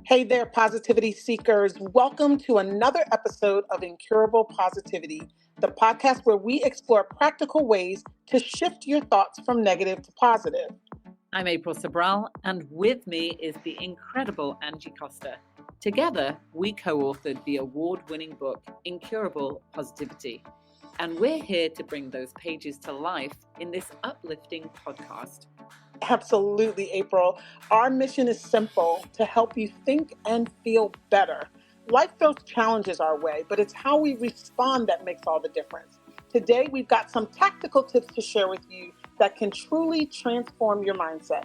Hey there, positivity seekers. Welcome to another episode of Incurable Positivity, the podcast where we explore practical ways to shift your thoughts from negative to positive. I'm April Sabral, and with me is the incredible Angee Costa. Together, we co-authored the award-winning book, Incurable Positivity. And we're here to bring those pages to life in this uplifting podcast. Absolutely, April. Our mission is simple: to help you think and feel better. Life throws challenges our way, but it's how we respond that makes all the difference. Today, we've got some tactical tips to share with you that can truly transform your mindset.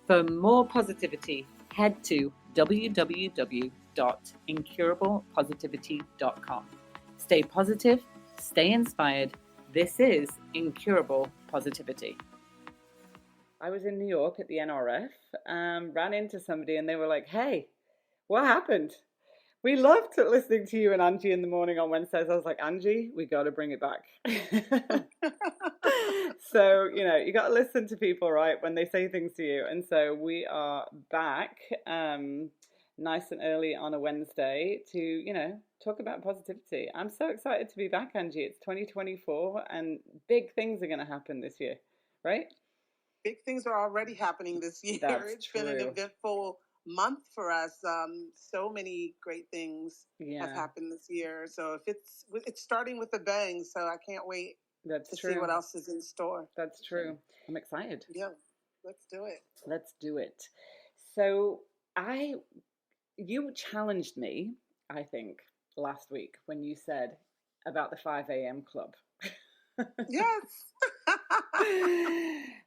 For more positivity, head to www.incurablepositivity.com. Stay positive, stay inspired. This is Incurable Positivity. I was in New York at the NRF, ran into somebody and they were like, "Hey, what happened? We loved listening to you and Angee in the morning on Wednesdays." I was like, "Angee, we got to bring it back." So, you got to listen to people, right, when they say things to you. And so we are back nice and early on a Wednesday to, talk about positivity. I'm so excited to be back, Angee. It's 2024 and big things are going to happen this year, right? Big things are already happening this year. It's been an eventful month for us. So many great things have happened this year. So if it's starting with a bang, so I can't wait to see what else is in store. That's true. I'm excited. Yeah, let's do it. Let's do it. So you challenged me, I think, last week when you said about the 5 a.m. club. Yes.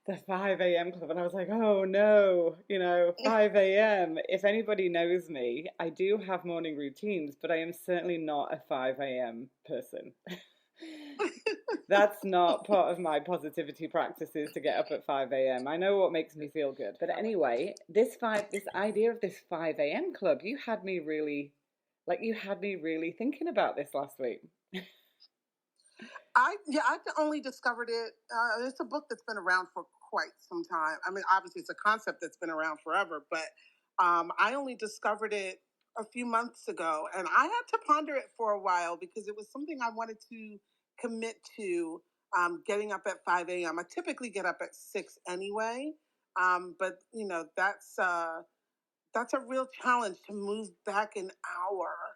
The 5 a.m. club. And I was like, oh no, 5 a.m. If anybody knows me, I do have morning routines, but I am certainly not a 5 a.m. person. That's not part of my positivity practices to get up at 5 a.m. I know what makes me feel good. But anyway, this idea of this 5 a.m. club, you had me really thinking about this last week. I only discovered it. It's a book that's been around for quite some time. I mean, obviously it's a concept that's been around forever, but I only discovered it a few months ago, and I had to ponder it for a while because it was something I wanted to commit to. Getting up at 5 a.m. I typically get up at 6 anyway, but that's a real challenge to move back an hour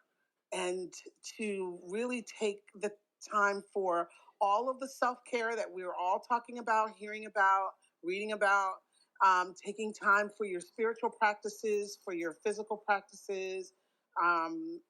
and to really take the time for all of the self-care that we were all talking about, hearing about, reading about, taking time for your spiritual practices, for your physical practices, and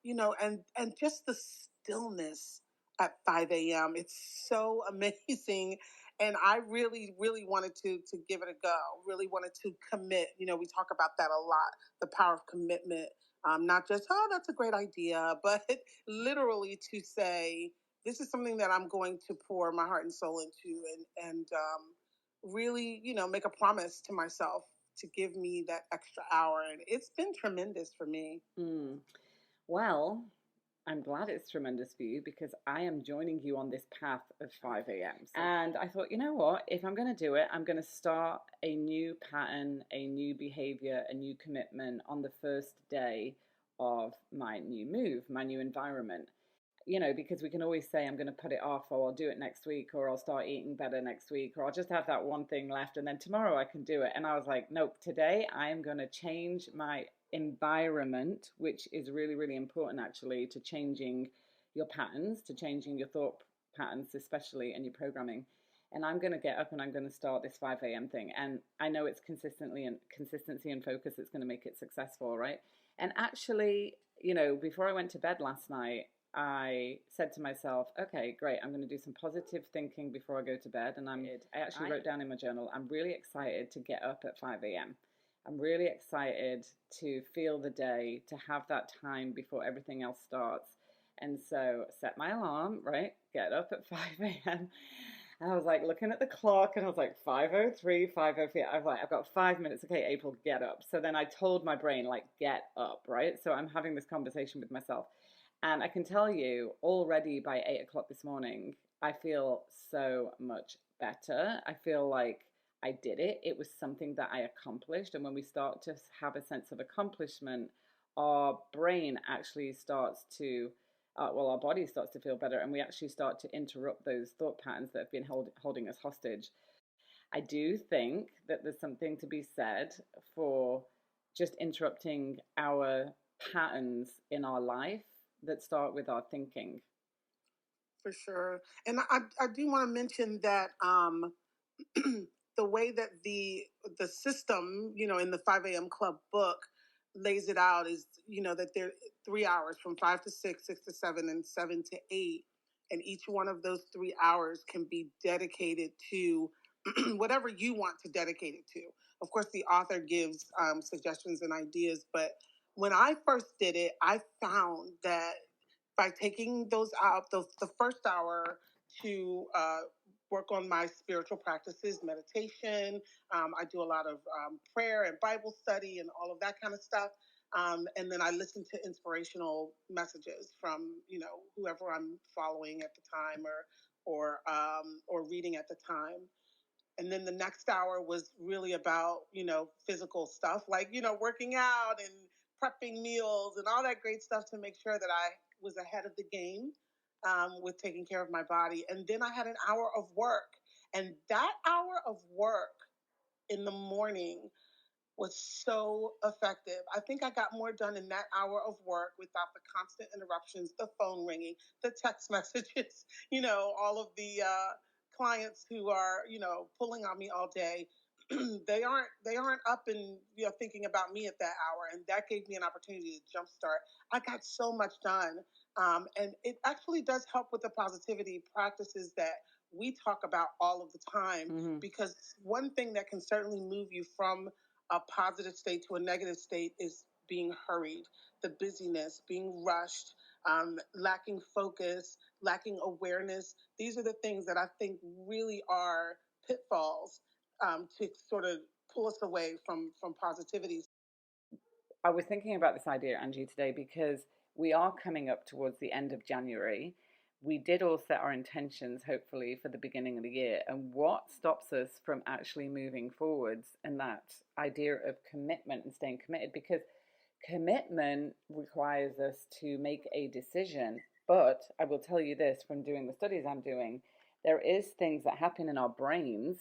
just the stillness at 5 a.m. It's so amazing. And I really, really wanted to give it a go, really wanted to commit. We talk about that a lot, the power of commitment. Not just, oh, that's a great idea, but literally to say, this is something that I'm going to pour my heart and soul into and really, make a promise to myself to give me that extra hour. And it's been tremendous for me. Well, I'm glad it's tremendous for you because I am joining you on this path of 5 a.m. And I thought, you know what? If I'm going to do it, I'm going to start a new pattern, a new behavior, a new commitment on the first day of my new move, my new environment. Because we can always say, I'm going to put it off, or I'll do it next week, or I'll start eating better next week, or I'll just have that one thing left, and then tomorrow I can do it. And I was like, nope, today I am going to change my environment, which is really, really important actually to changing your patterns, to changing your thought patterns, especially in your programming. And I'm going to get up and I'm going to start this 5 a.m. thing. And I know it's consistency and focus that's going to make it successful, right? And actually, before I went to bed last night, I said to myself, okay, great, I'm going to do some positive thinking before I go to bed. And I actually wrote down in my journal, I'm really excited to get up at 5 a.m. I'm really excited to feel the day, to have that time before everything else starts. And so set my alarm, right? Get up at 5 a.m. And I was like looking at the clock and I was like 5:03, 5:03. I was like, I've got 5 minutes. Okay, April, get up. So then I told my brain, like, get up, right? So I'm having this conversation with myself. And I can tell you already by 8 o'clock this morning, I feel so much better. I feel like I did it. It was something that I accomplished. And when we start to have a sense of accomplishment, our brain actually starts to, our body starts to feel better, and we actually start to interrupt those thought patterns that have been holding us hostage. I do think that there's something to be said for just interrupting our patterns in our life that start with our thinking. For sure. And I do want to mention that the way that the system, in the 5 a.m. Club book lays it out is, that there are 3 hours from 5 to 6, 6 to 7, and 7 to 8. And each one of those 3 hours can be dedicated to whatever you want to dedicate it to. Of course, the author gives suggestions and ideas, but when I first did it, I found that by taking those out, the first hour to work on my spiritual practices, meditation. I do a lot of prayer and Bible study and all of that kind of stuff. And then I listen to inspirational messages from whoever I'm following at the time or reading at the time. And then the next hour was really about physical stuff like working out and prepping meals and all that great stuff to make sure that I was ahead of the game with taking care of my body. And then I had an hour of work, and that hour of work in the morning was so effective. I think I got more done in that hour of work without the constant interruptions, the phone ringing, the text messages, all of the clients who are, pulling on me all day. They aren't up and thinking about me at that hour, and that gave me an opportunity to jumpstart. I got so much done, and it actually does help with the positivity practices that we talk about all of the time. Mm-hmm. Because one thing that can certainly move you from a positive state to a negative state is being hurried, the busyness, being rushed, lacking focus, lacking awareness. These are the things that I think really are pitfalls to sort of pull us away from positivity. I was thinking about this idea, Angee, today because we are coming up towards the end of January. We did all set our intentions, hopefully, for the beginning of the year. And what stops us from actually moving forwards and that idea of commitment and staying committed? Because commitment requires us to make a decision. But I will tell you this from doing the studies I'm doing, there is things that happen in our brains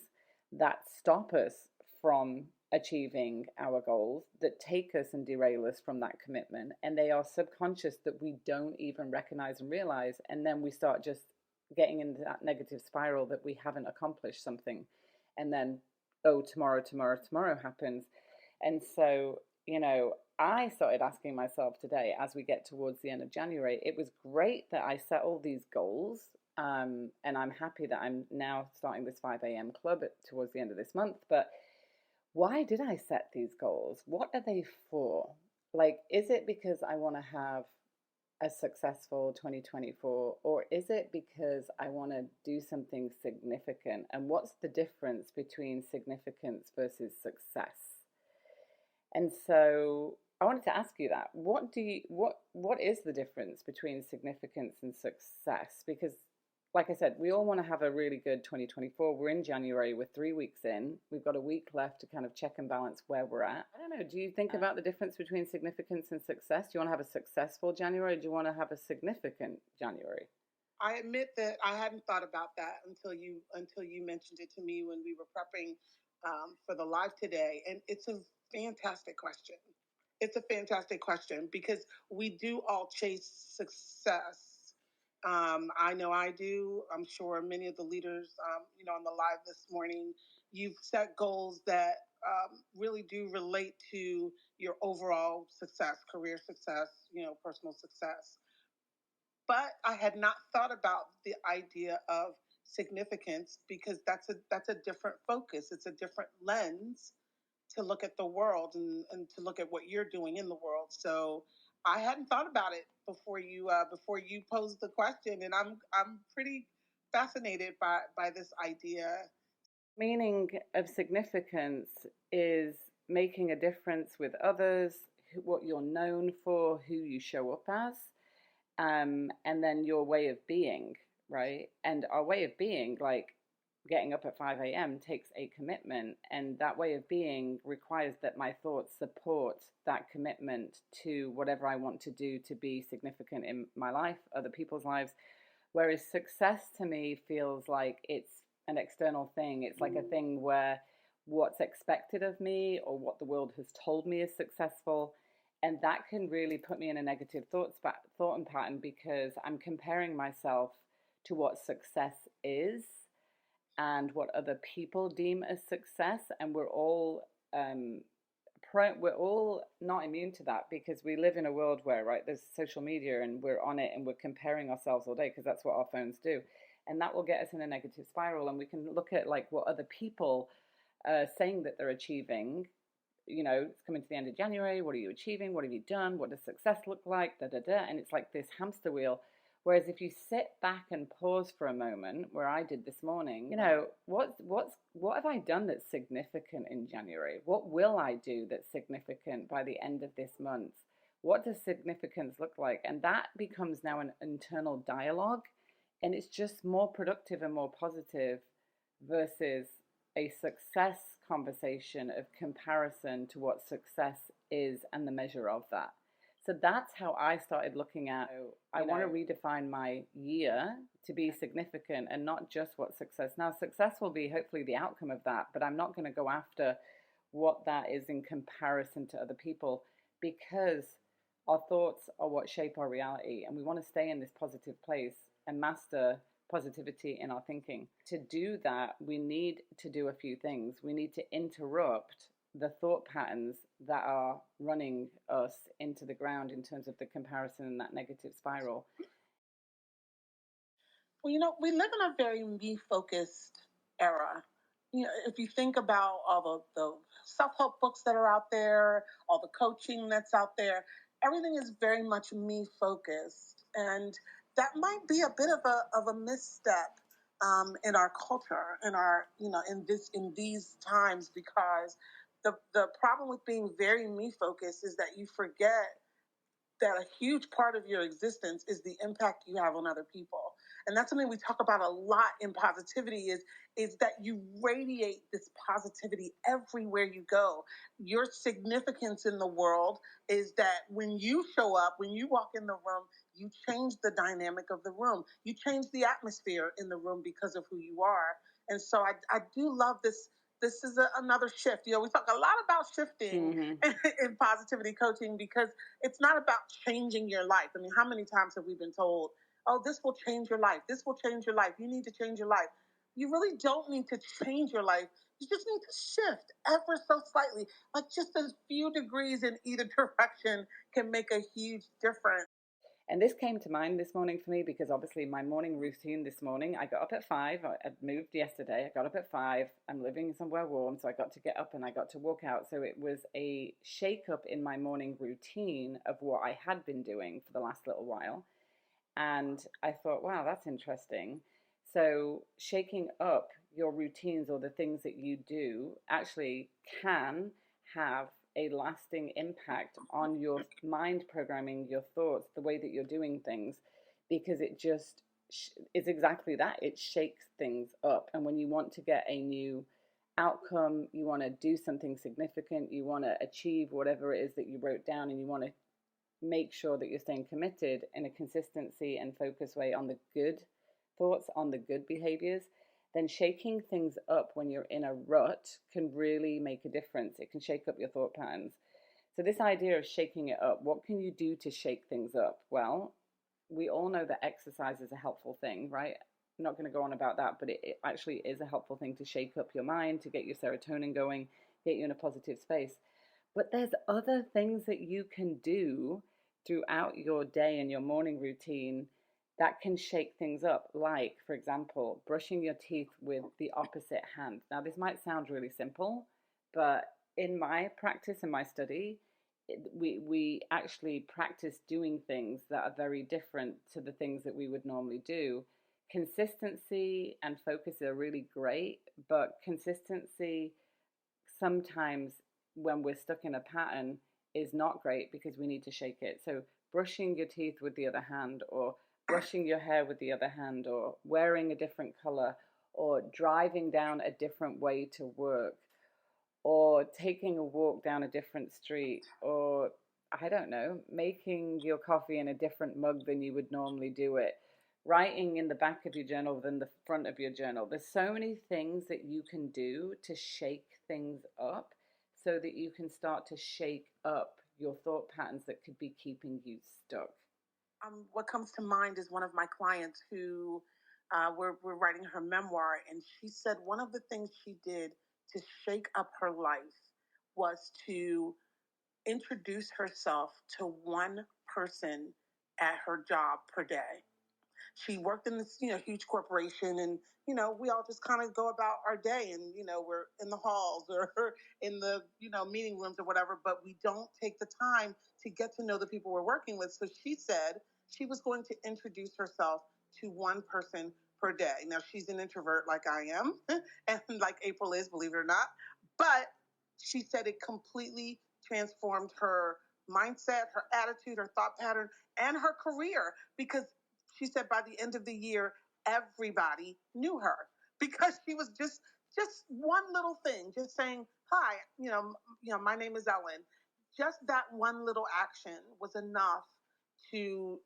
that stop us from achieving our goals, that take us and derail us from that commitment, and they are subconscious that we don't even recognize and realize, and then we start just getting into that negative spiral that we haven't accomplished something, and then tomorrow happens. And so I started asking myself today, as we get towards the end of January, it was great that I set all these goals, and I'm happy that I'm now starting this 5 a.m. club towards the end of this month, but why did I set these goals? What are they for? Like, is it because I want to have a successful 2024, or is it because I want to do something significant? And what's the difference between significance versus success? And so I wanted to ask you that. What is the difference between significance and success? Because like I said, we all want to have a really good 2024. We're in January, we're 3 weeks in. We've got a week left to kind of check and balance where we're at. I don't know, do you think about the difference between significance and success? Do you want to have a successful January, or do you want to have a significant January? I admit that I hadn't thought about that until you mentioned it to me when we were prepping for the live today. And it's a fantastic question. It's a fantastic question because we do all chase success. I know I do. I'm sure many of the leaders, on the live this morning, you've set goals that really do relate to your overall success, career success, personal success. But I had not thought about the idea of significance because that's a different focus. It's a different lens to look at the world and to look at what you're doing in the world. So I hadn't thought about it before you posed the question, and I'm pretty fascinated by this idea. Meaning of significance is making a difference with others, what you're known for, who you show up as, and then your way of being, right? And our way of being, like, getting up at 5 a.m. takes a commitment, and that way of being requires that my thoughts support that commitment to whatever I want to do to be significant in my life, other people's lives. Whereas success to me feels like it's an external thing. It's like a thing where what's expected of me or what the world has told me is successful. And that can really put me in a negative thought pattern, because I'm comparing myself to what success is and what other people deem as success. And we're all not immune to that, because we live in a world where, right, there's social media and we're on it and we're comparing ourselves all day, because that's what our phones do. And that will get us in a negative spiral. And we can look at like what other people are saying that they're achieving. You know, it's coming to the end of January. What are you achieving? What have you done? What does success look like? Da da da. And it's like this hamster wheel. Whereas if you sit back and pause for a moment, where I did this morning, you know, what have I done that's significant in January? What will I do that's significant by the end of this month? What does significance look like? And that becomes now an internal dialogue, and it's just more productive and more positive versus a success conversation of comparison to what success is and the measure of that. So that's how I started looking at, I want to redefine my year to be significant and not just what success. Now, success will be hopefully the outcome of that, but I'm not going to go after what that is in comparison to other people, because our thoughts are what shape our reality, and we want to stay in this positive place and master positivity in our thinking. To do that, we need to do a few things. We need to interrupt the thought patterns that are running us into the ground in terms of the comparison and that negative spiral. Well, we live in a very me-focused era. If you think about all the self-help books that are out there, all the coaching that's out there, everything is very much me-focused, and that might be a bit of a misstep in our culture, in these times, because the problem with being very me-focused is that you forget that a huge part of your existence is the impact you have on other people. And that's something we talk about a lot in positivity, is that you radiate this positivity everywhere you go. Your significance in the world is that when you show up, when you walk in the room, you change the dynamic of the room. You change the atmosphere in the room because of who you are. And so I do love this. This is another shift. We talk a lot about shifting in positivity coaching, because it's not about changing your life. I mean, how many times have we been told, oh, this will change your life. This will change your life. You need to change your life. You really don't need to change your life. You just need to shift ever so slightly. Like just a few degrees in either direction can make a huge difference. And this came to mind this morning for me, because obviously my morning routine this morning, I got up at 5. I moved yesterday. I got up at 5. I'm living somewhere warm, so I got to get up and I got to walk out. So it was a shake up in my morning routine of what I had been doing for the last little while. And I thought, wow, that's interesting. So shaking up your routines or the things that you do actually can have a lasting impact on your mind programming, your thoughts, the way that you're doing things, because it just is exactly that. It shakes things up. And when you want to get a new outcome, you want to do something significant, you want to achieve whatever it is that you wrote down, and you want to make sure that you're staying committed in a consistency and focus way on the good thoughts, on the good behaviors, then shaking things up when you're in a rut can really make a difference. It can shake up your thought patterns. So this idea of shaking it up, what can you do to shake things up? Well, we all know that exercise is a helpful thing, right? I'm not going to go on about that, but it actually is a helpful thing to shake up your mind, to get your serotonin going, get you in a positive space. But there's other things that you can do throughout your day and your morning routine that can shake things up, like, for example, brushing your teeth with the opposite hand. Now, this might sound really simple, but in my practice, in my study, we actually practice doing things that are very different to the things that we would normally do. Consistency and focus are really great, but consistency sometimes, when we're stuck in a pattern, is not great, because we need to shake it. So brushing your teeth with the other hand, or brushing your hair with the other hand, or wearing a different color, or driving down a different way to work, or taking a walk down a different street, or I don't know, making your coffee in a different mug than you would normally do it, writing in the back of your journal than the front of your journal. There's so many things that you can do to shake things up so that you can start to shake up your thought patterns that could be keeping you stuck. What comes to mind is one of my clients who we're writing her memoir, and she said one of the things she did to shake up her life was to introduce herself to one person at her job per day. She worked in this, huge corporation, and we all just kind of go about our day, and we're in the halls or in the meeting rooms or whatever, but we don't take the time to get to know the people we're working with. So she said she was going to introduce herself to one person per day. Now she's an introvert like I am, and like April is, believe it or not, but she said it completely transformed her mindset, her attitude, her thought pattern, and her career, because she said by the end of the year, everybody knew her because she was just one little thing, just saying hi. My name is Ellen. Just that one little action was enough to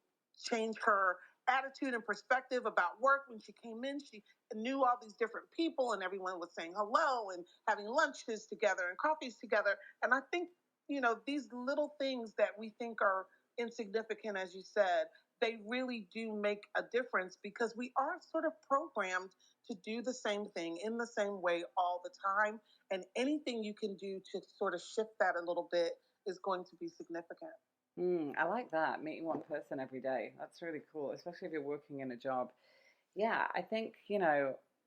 change her attitude and perspective about work. When she came in, she knew all these different people, and everyone was saying hello and having lunches together and coffees together. And I think these little things that we think are insignificant, as you said, they really do make a difference, because we are sort of programmed to do the same thing in the same way all the time. And anything you can do to sort of shift that a little bit is going to be significant. I like that. Meeting one person every day. That's really cool, especially if you're working in a job. Yeah, I think,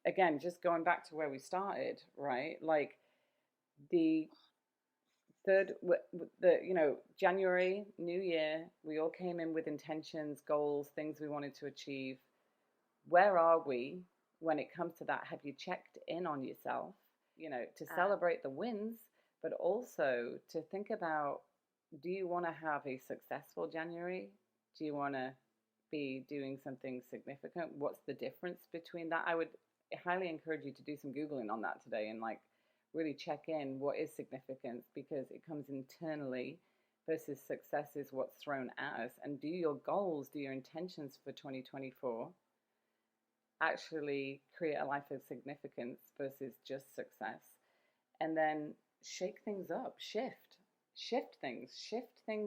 again, just going back to where we started, right? Like the third, January, New Year, we all came in with intentions, goals, things we wanted to achieve. Where are we when it comes to that? Have you checked in on yourself, to celebrate the wins, but also to think about, do you want to have a successful January? Do you want to be doing something significant? What's the difference between that? I would highly encourage you to do some Googling on that today and like really check in what is significance, because it comes internally versus success is what's thrown at us. And do your goals, do your intentions for 2024 actually create a life of significance versus just success? And then shake things up, shift things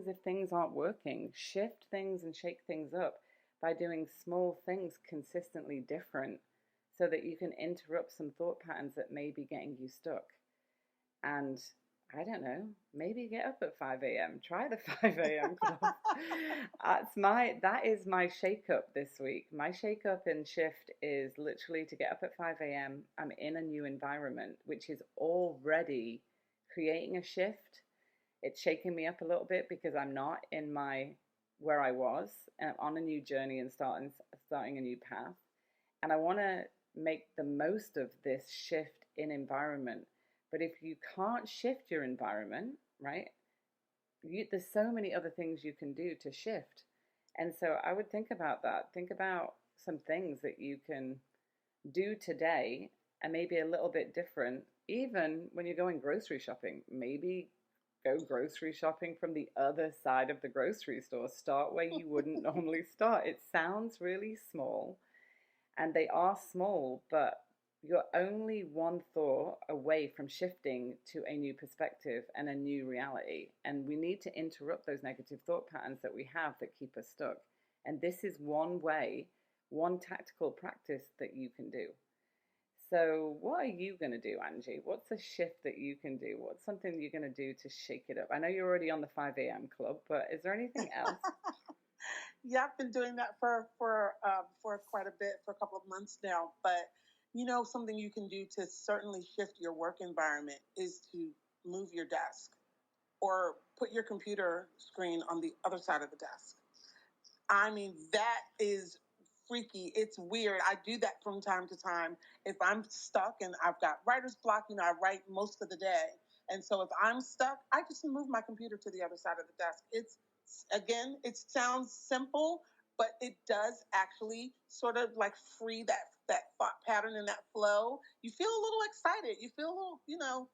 if things aren't working, shift things and shake things up by doing small things consistently different so that you can interrupt some thought patterns that may be getting you stuck. And I don't know, maybe get up at 5 a.m. Try the 5 a.m. club. That is my shake up this week. My shake up and shift is literally to get up at 5 a.m. I'm in a new environment, which is already creating a shift. It's shaking me up a little bit because I'm not in where I was, and I'm on a new journey and starting a new path. And I want to make the most of this shift in environment. But if you can't shift your environment, right, there's so many other things you can do to shift. And so I would think about that. Think about some things that you can do today and maybe a little bit different, even when you're going grocery shopping. Maybe go grocery shopping from the other side of the grocery store. Start where you wouldn't normally start. It sounds really small, and they are small, but you're only one thought away from shifting to a new perspective and a new reality. And we need to interrupt those negative thought patterns that we have that keep us stuck. And this is one way, one tactical practice that you can do. So, what are you going to do, Angee? What's a shift that you can do? What's something you're going to do to shake it up? I know you're already on the 5 a.m. club, but is there anything else? Yeah, I've been doing that for quite a bit, for a couple of months now. But something you can do to certainly shift your work environment is to move your desk or put your computer screen on the other side of the desk. I mean, that is freaky. It's weird. I do that from time to time. If I'm stuck and I've got writer's block, I write most of the day. And so if I'm stuck, I just move my computer to the other side of the desk. It sounds simple, but it does actually sort of like free that thought pattern and that flow. You feel a little excited. You feel a little,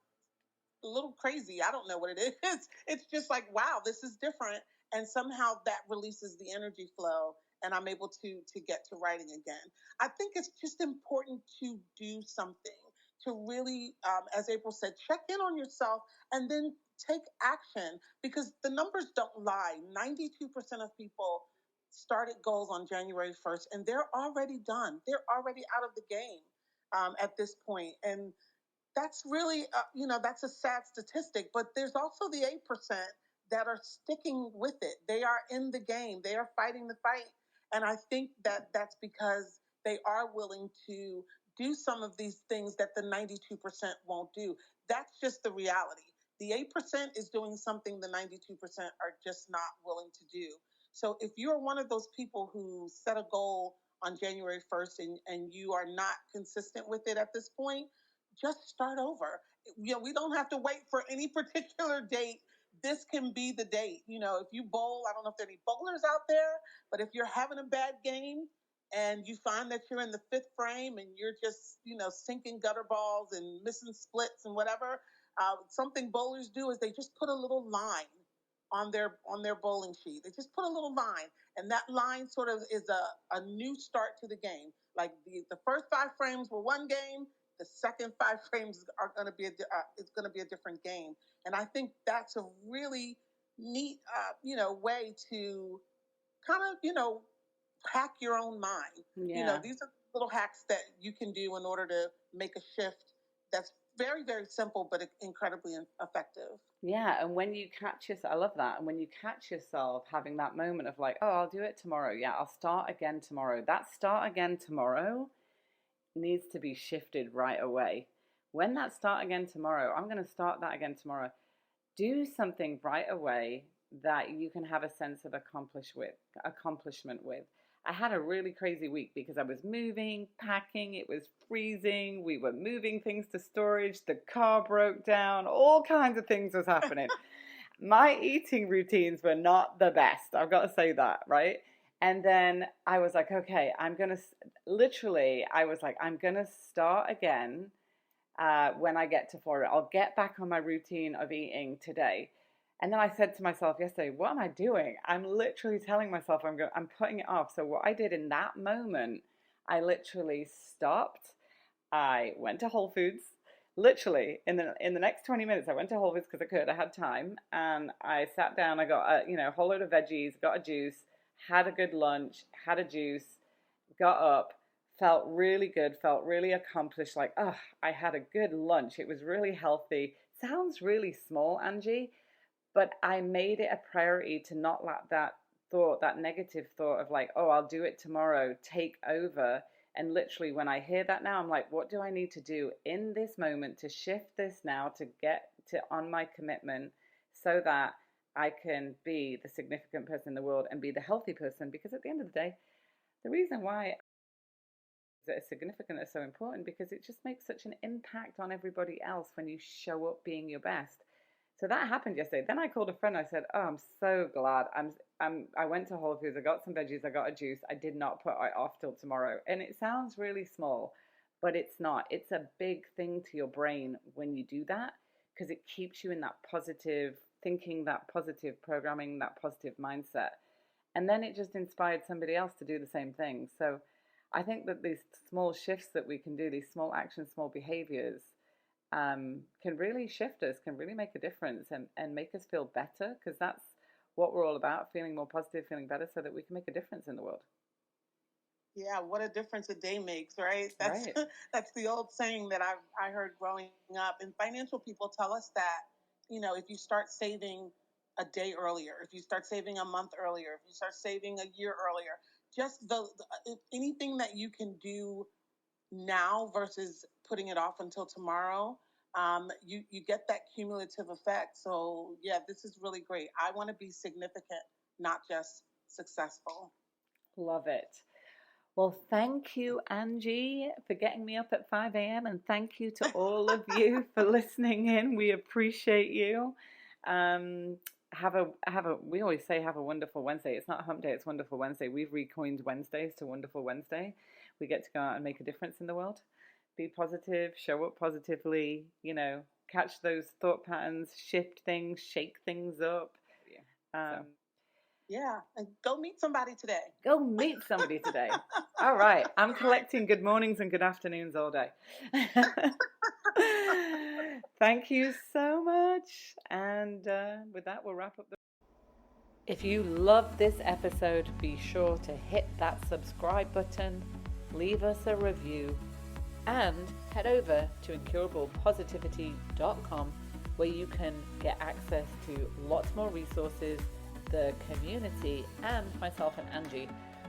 a little crazy. I don't know what it is. It's just like, wow, this is different. And somehow that releases the energy flow and I'm able to get to writing again. I think it's just important to do something to really, as April said, check in on yourself and then take action because the numbers don't lie. 92% of people started goals on January 1st and they're already done. They're already out of the game at this point. And that's really, that's a sad statistic, but there's also the 8% that are sticking with it. They are in the game. They are fighting the fight. And I think that that's because they are willing to do some of these things that the 92% won't do. That's just the reality. The 8% is doing something the 92% are just not willing to do. So if you're one of those people who set a goal on January 1st and you are not consistent with it at this point, just start over. We don't have to wait for any particular date. This can be the date. If you bowl, I don't know if there are any bowlers out there, but if you're having a bad game and you find that you're in the fifth frame and you're just, sinking gutter balls and missing splits and whatever, something bowlers do is they just put a little line on their bowling sheet. They just put a little line, and that line sort of is a new start to the game. Like the first 5 frames were one game, the second 5 frames are going to be it's going to be a different game. And I think that's a really neat way to kind of hack your own mind. Yeah. These are little hacks that you can do in order to make a shift that's very, very simple but incredibly effective. Yeah, and when you catch yourself, I love that. And when you catch yourself having that moment of like, oh, I'll do it tomorrow. Yeah, I'll start again tomorrow. That start again tomorrow needs to be shifted right away. When that start again tomorrow, I'm going to start that again tomorrow. Do something right away that you can have a sense of accomplishment with. I had a really crazy week because I was moving, packing, it was freezing, we were moving things to storage, the car broke down, all kinds of things was happening. My eating routines were not the best, I've got to say that, right? And then I was like, okay, I'm going to start again when I get to 4. I'll get back on my routine of eating today. And then I said to myself yesterday, what am I doing? I'm literally telling myself I'm putting it off. So what I did in that moment, I literally stopped. I went to Whole Foods. Literally in the next 20 minutes, I went to Whole Foods because I had time, and I sat down. I got a whole load of veggies, got a juice, had a good lunch, had a juice, got up, felt really good, felt really accomplished. Like, oh, I had a good lunch. It was really healthy. Sounds really small, Angee, but I made it a priority to not let that negative thought of like, oh, I'll do it tomorrow, take over. And literally when I hear that now, I'm like, what do I need to do in this moment to shift this now to get to on my commitment so that I can be the significant person in the world and be the healthy person? Because at the end of the day, the reason why that is significant is so important because it just makes such an impact on everybody else when you show up being your best. So that happened yesterday. Then I called a friend. I said, "Oh, I'm so glad. I went to Whole Foods. I got some veggies. I got a juice. I did not put it off till tomorrow." And it sounds really small, but it's not. It's a big thing to your brain when you do that because it keeps you in that positive thinking, that positive programming, that positive mindset. And then it just inspired somebody else to do the same thing. So I think that these small shifts that we can do, these small actions, small behaviors, can really shift us, can really make a difference and make us feel better because that's what we're all about, feeling more positive, feeling better so that we can make a difference in the world. Yeah, what a difference a day makes, right? That's Right. that's the old saying that I heard growing up. And financial people tell us that, if you start saving a day earlier, if you start saving a month earlier, if you start saving a year earlier, just anything that you can do now versus putting it off until tomorrow, you get that cumulative effect. So yeah, this is really great. I want to be significant, not just successful. Love it. Well, thank you, Angee, for getting me up at 5 a.m. And thank you to all of you for listening in. We appreciate you. Um, we always say have a wonderful Wednesday. It's not hump day, it's wonderful Wednesday. We've recoined Wednesdays to wonderful Wednesday. We get to go out and make a difference in the world. Be positive, show up positively, catch those thought patterns, shift things, shake things up. Yeah, and go meet somebody today. Go meet somebody today. All right, I'm collecting good mornings and good afternoons all day. Thank you so much. And with that, we'll wrap up the... If you love this episode, be sure to hit that subscribe button, leave us a review, and head over to incurablepositivity.com, where you can get access to lots more resources, the community, and myself and Angee,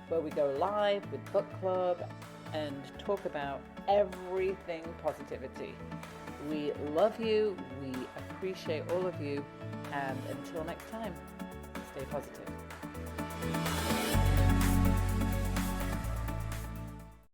where we go live with book club and talk about everything positivity. We love you, we appreciate all of you, and until next time, stay positive.